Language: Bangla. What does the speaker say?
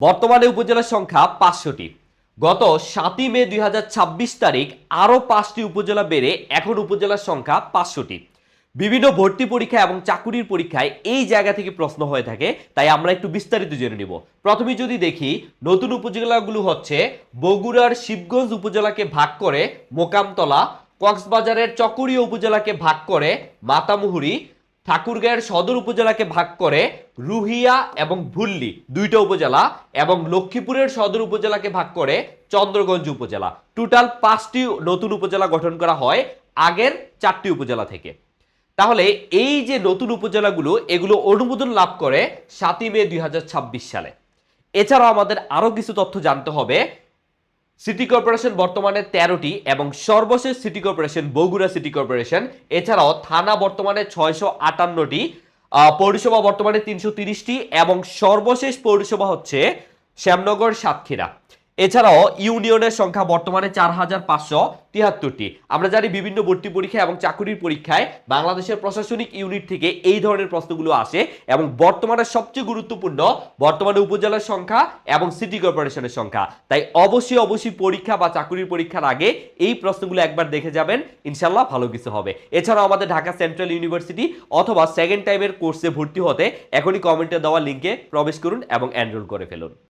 বর্তমানে উপজেলার সংখ্যা ৫০০টি। গত ৭ই মে ২০২৬ তারিখ আরও ৫টি উপজেলা বেড়ে এখন উপজেলার সংখ্যা ৫০০টি। বিভিন্ন ভর্তি পরীক্ষা এবং চাকুরির পরীক্ষায় এই জায়গা থেকে প্রশ্ন হয়ে থাকে, তাই আমরা একটু বিস্তারিত জেনে নিব। প্রথমে যদি দেখি, নতুন উপজেলাগুলো হচ্ছে বগুড়ার শিবগঞ্জ উপজেলাকে ভাগ করে মোকামতলা, কক্সবাজারের চকরিয়া উপজেলাকে ভাগ করে মাতামুহুরী, ঠাকুরগাঁয়ের সদর উপজেলাকে ভাগ করে রুহিয়া এবং ভুল্লি দুইটা উপজেলা, এবং লক্ষ্মীপুরের সদর উপজেলাকে ভাগ করে চন্দ্রগঞ্জ উপজেলা। টোটাল 5টি নতুন উপজেলা গঠন করা হয় আগের 4টি উপজেলা থেকে। তাহলে এই যে নতুন উপজেলাগুলো, এগুলো অনুমোদন লাভ করে 7ই মে 2026 সালে। এছাড়াও আমাদের আরো কিছু তথ্য জানতে হবে। সিটি কর্পোরেশন বর্তমানে 13টি এবং সর্বশেষ city corporation Bogura city corporation. এছাড়াও থানা বর্তমানে 658টি, পৌরসভা বর্তমানে 330টি এবং সর্বশেষ পৌরসভা হচ্ছে শ্যামনগর সাতক্ষীরা। এছাড়াও ইউনিয়নের সংখ্যা বর্তমানে 4573টি। আমরা জানি বিভিন্ন ভর্তি পরীক্ষা এবং চাকরির পরীক্ষায় বাংলাদেশের প্রশাসনিক ইউনিট থেকে এই ধরনের প্রশ্নগুলো আসে, এবং বর্তমানে সবচেয়ে গুরুত্বপূর্ণ বর্তমানে উপজেলার সংখ্যা এবং সিটি কর্পোরেশনের সংখ্যা। তাই অবশ্যই পরীক্ষা বা চাকরির পরীক্ষার আগে এই প্রশ্নগুলো একবার দেখে যাবেন, ইনশাল্লাহ ভালো কিছু হবে। এছাড়াও আমাদের ঢাকা সেন্ট্রাল ইউনিভার্সিটি অথবা সেকেন্ড টাইমের কোর্সে ভর্তি হতে এখনই কমেন্টে দেওয়া লিঙ্কে প্রবেশ করুন এবং এনরোল করে ফেলুন।